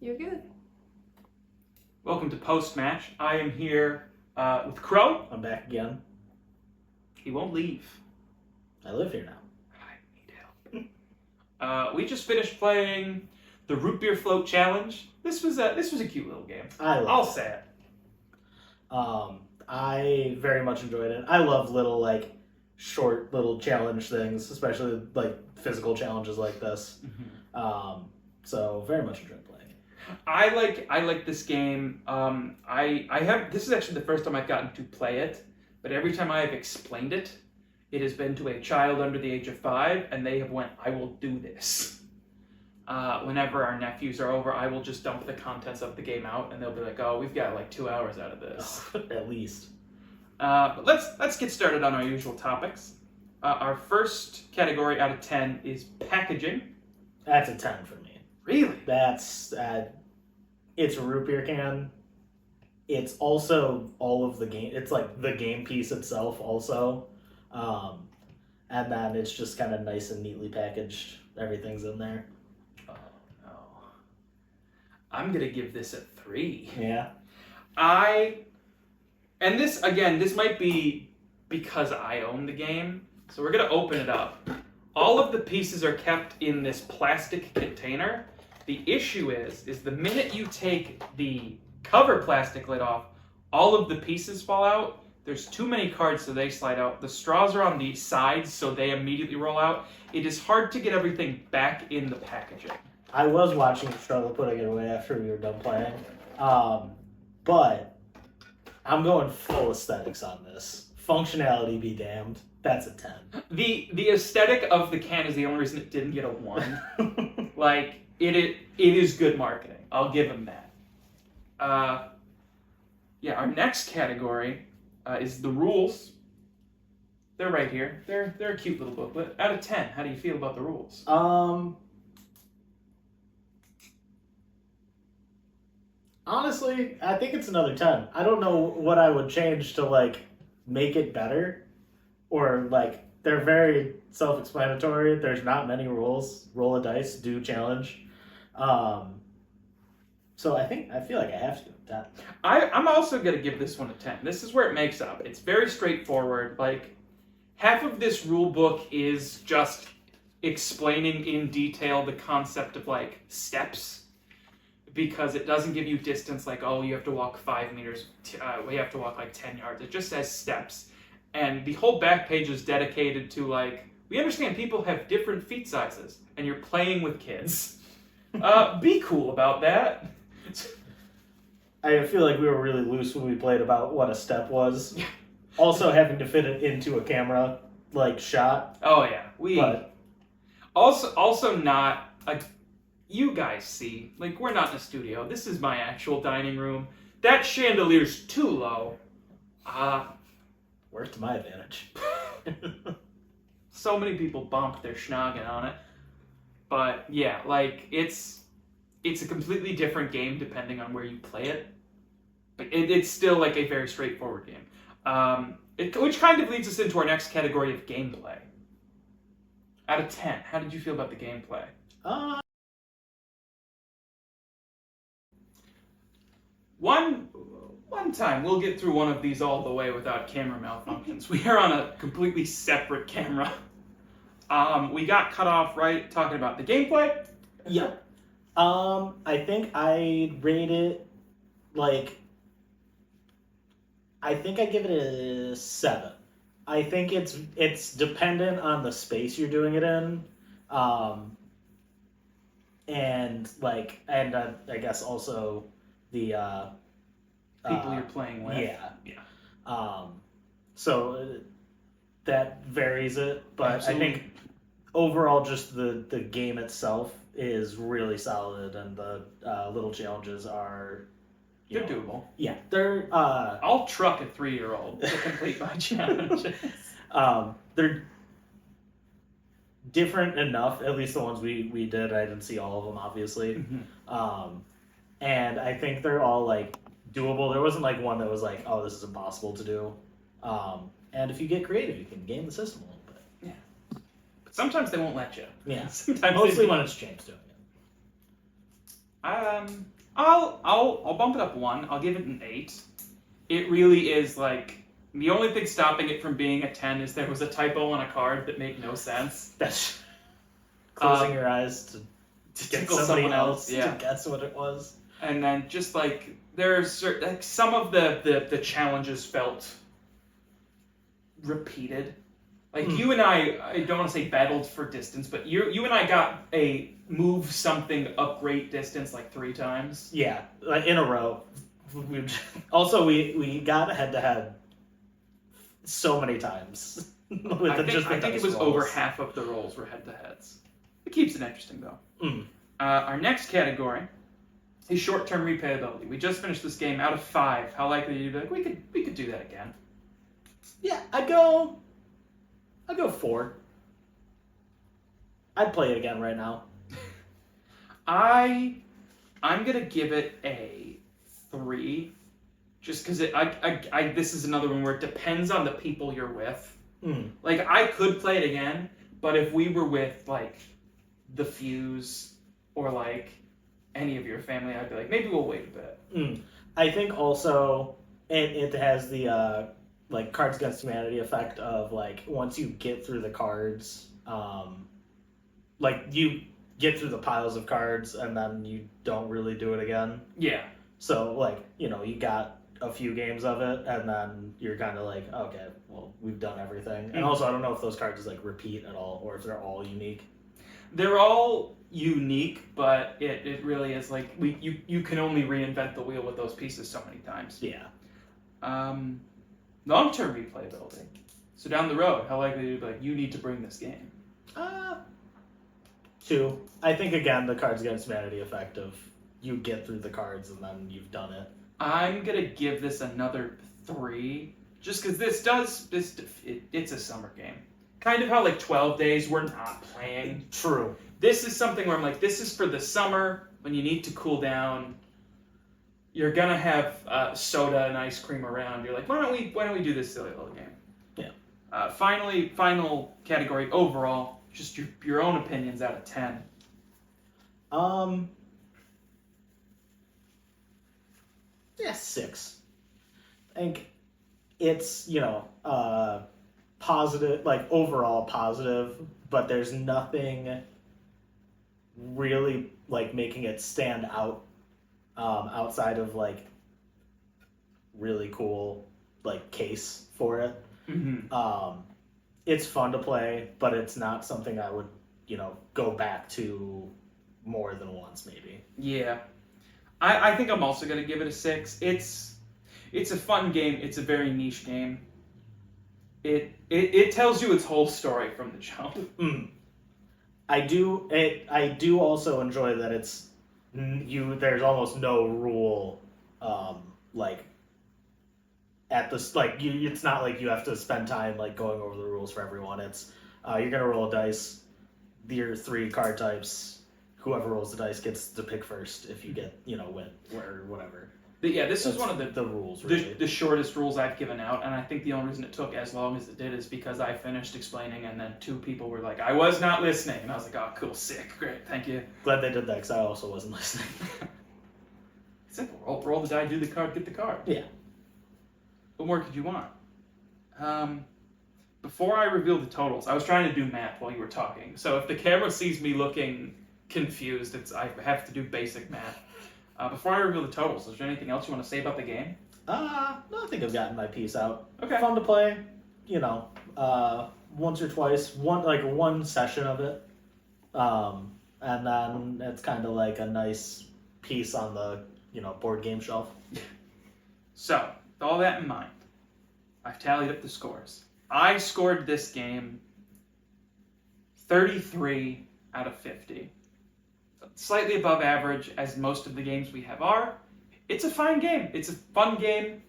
You're good. Welcome to Post-Match. I am here with Kroe. I'm back again. He won't leave. I live here now. I need help. We just finished playing the Root Beer Float Challenge. This was a cute little game. I'll say it. I very much enjoyed it. I love little short little challenge things, especially physical challenges like this. Mm-hmm. So very much enjoyed playing it. I like this game. This is actually the first time I've gotten to play it, but every time I have explained it, it has been to a child under the age of 5, and they have went, "I will do this." Whenever our nephews are over, I will just dump the contents of the game out, and they'll be like, "Oh, we've got 2 hours out of this." At least. But let's get started on our usual topics. Our first category out of 10 is packaging. That's a 10 for me. Really? That's it's a root beer can. It's also all of the game. It's like the game piece itself also. And then it's just kind of nice and neatly packaged. Everything's in there. Oh, no. I'm going to give this a 3. Yeah. And this might be because I own the game. So we're going to open it up. All of the pieces are kept in this plastic container. The issue is the minute you take the cover plastic lid off, all of the pieces fall out. There's too many cards, so they slide out. The straws are on the sides, so they immediately roll out. It is hard to get everything back in the packaging. I was watching you struggle putting it away after we were done playing. But I'm going full aesthetics on this. Functionality be damned. That's a 10. The aesthetic of the can is the only reason it didn't get a 1. It is good marketing. I'll give him that. Our next category is the rules. They're right here. They're a cute little booklet. Out of 10, how do you feel about the rules? Honestly, I think it's another 10. I don't know what I would change to make it better, or they're very self-explanatory. There's not many rules. Roll a dice, do challenge. So I feel like I have to do that. I'm also going to give this one a 10. This is where it makes up. It's very straightforward. Half of this rule book is just explaining in detail the concept of steps, because it doesn't give you distance you have to walk 5 meters, we have to walk 10 yards. It just says steps. And the whole back page is dedicated to we understand people have different feet sizes, and you're playing with kids. Be cool about that. I feel like we were really loose when we played about what a step was. Also having to fit it into a camera shot. Oh yeah, also not a. You guys see, we're not in a studio. This is my actual dining room. That chandelier's too low. Worked to my advantage. So many people bumped their schnoggin on it. But yeah, it's a completely different game depending on where you play it. But it's still a very straightforward game. Which kind of leads us into our next category of gameplay. Out of 10, how did you feel about the gameplay? One time, we'll get through one of these all the way without camera malfunctions. We are on a completely separate camera. We got cut off right talking about the gameplay. Yeah. I think I rate it I think I give it a 7. I think it's dependent on the space you're doing it in. And I guess also the People you're playing with. Yeah. So that varies it, but Absolutely. I think overall just the game itself is really solid, and the little challenges are They're doable. Yeah, they're I'll truck a 3-year-old to complete my challenge. They're different enough, at least the ones we did. I didn't see all of them, obviously. Mm-hmm. And I think they're all doable. There wasn't one that was oh, this is impossible to do. And if you get creative, you can game the system a little bit. Yeah. But sometimes they won't let you. Yeah. Sometimes Mostly when it's James doing it. I'll bump it up 1. I'll give it an 8. It really is like the only thing stopping it from being a 10 is there was a typo on a card that made no sense. That's closing your eyes to get tickle somebody someone else else, yeah. to guess what it was. And then just like there's like some of the challenges felt repeated. Like you and I don't want to say battled for distance, but you and I got a move something upgrade distance like 3 times. Yeah, like in a row. Also, we got head to head so many times. I think it was over half of the rolls were head to heads. It keeps it interesting though. Our next category is short-term replayability. We just finished this game. Out of 5, how likely are you to be like we could do that again? Yeah, I'd go 4. I'd play it again right now. I'm gonna give it a 3, just because this is another one where it depends on the people you're with. Like I could play it again, but if we were with like the Fuse or like any of your family, I'd be like maybe we'll wait a bit. I think also it has the like Cards Against Humanity effect of like once you get through the cards, like you get through the piles of cards and then you don't really do it again. Yeah. So like you got a few games of it and then you're kind of like okay, well we've done everything. And also I don't know if those cards like repeat at all or if they're all unique. They're all unique, but it really is like you can only reinvent the wheel with those pieces so many times. Yeah. Long-term replayability. So down the road, how likely to be like you need to bring this game? 2. I think again the Cards Against Humanity effect of you get through the cards and then you've done it. I'm gonna give this another 3, just because it's a summer game. Kind of how like 12 Days we're not playing. True. This is something where I'm like, this is for the summer when you need to cool down. You're gonna have soda and ice cream around. You're like, why don't we do this silly little game? Yeah. Final category overall, just your own opinions out of 10. Yeah, 6. I think it's positive, like overall positive, but there's nothing really like making it stand out outside of like really cool like case for it. It's fun to play, but it's not something I would go back to more than once maybe. Yeah, I think I'm also gonna give it a 6. It's a fun game. It's a very niche game. It tells you its whole story from the jump. I do also enjoy that it's there's almost no rule like at this like it's not like you have to spend time like going over the rules for everyone. It's you're gonna roll a dice, your 3 card types, whoever rolls the dice gets to pick first if you get win or whatever. But yeah, this is one of the rules really. the shortest rules I've given out, and I think the only reason it took as long as it did is because I finished explaining and then 2 people were like, I was not listening, and I was like, oh cool, sick, great, thank you. Glad they did that because I also wasn't listening. Simple. Roll the die, do the card, get the card. Yeah. What more could you want? Before I reveal the totals, I was trying to do math while you were talking. So if the camera sees me looking confused, I have to do basic math. Before I reveal the totals, is there anything else you want to say about the game? No, I think I've gotten my piece out. Okay. Fun to play, once or twice, one session of it. And then it's kind of like a nice piece on the, board game shelf. So, with all that in mind, I've tallied up the scores. I scored this game 33 out of 50. Slightly above average, as most of the games we have are. It's a fine game. It's a fun game.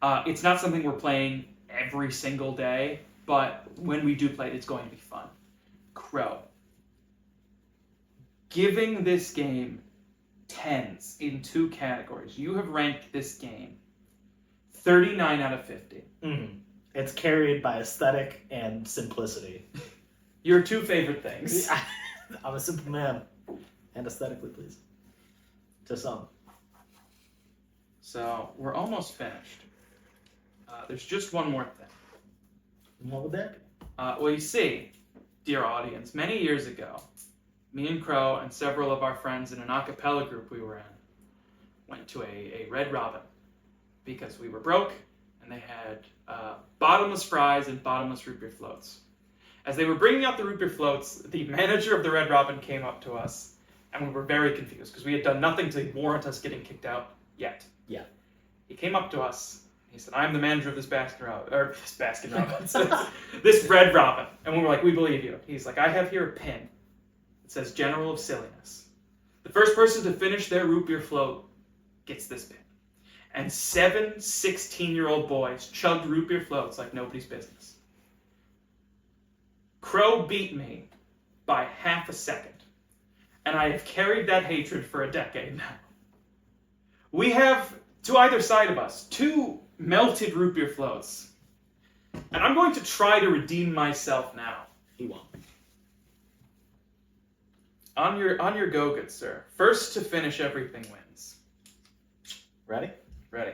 It's not something we're playing every single day, but when we do play it, it's going to be fun. Kroe. Giving this game 10s in 2 categories. You have ranked this game 39 out of 50. Mm-hmm. It's carried by aesthetic and simplicity. Your 2 favorite things. I'm a simple man. And aesthetically pleased. to some. So we're almost finished. There's just one more thing. What would that be? Well, you see, dear audience, many years ago, me and Kroe and several of our friends in an a cappella group we were in went to a Red Robin because we were broke and they had bottomless fries and bottomless root beer floats. As they were bringing out the root beer floats, the manager of the Red Robin came up to us and we were very confused because we had done nothing to warrant us getting kicked out yet. Yeah. He came up to us. He said, "I'm the manager of this Baskin Robbins, this Red Robin." And we were like, "We believe you." He's like, "I have here a pin. It says General of Silliness. The first person to finish their root beer float gets this pin." And 7 16-year-old boys chugged root beer floats like nobody's business. Kroe beat me by half a second. And I have carried that hatred for a decade now. We have, to either side of us, 2 melted root beer floats. And I'm going to try to redeem myself now. He won't. On your go, good sir. First to finish everything wins. Ready? Ready.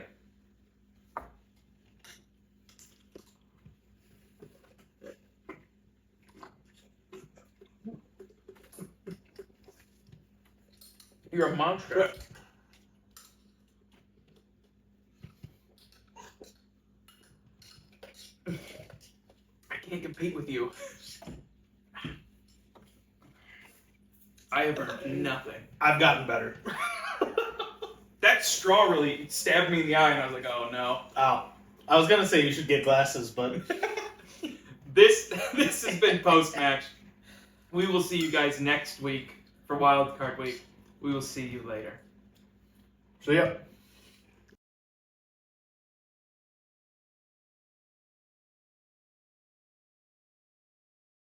You're a monster. I can't compete with you. I have earned nothing. I've gotten better. That straw really stabbed me in the eye, and I was like, "Oh no!" Oh, I was gonna say you should get glasses, but This has been post match. We will see you guys next week for Wild Card Week. We will see you later. so yeah.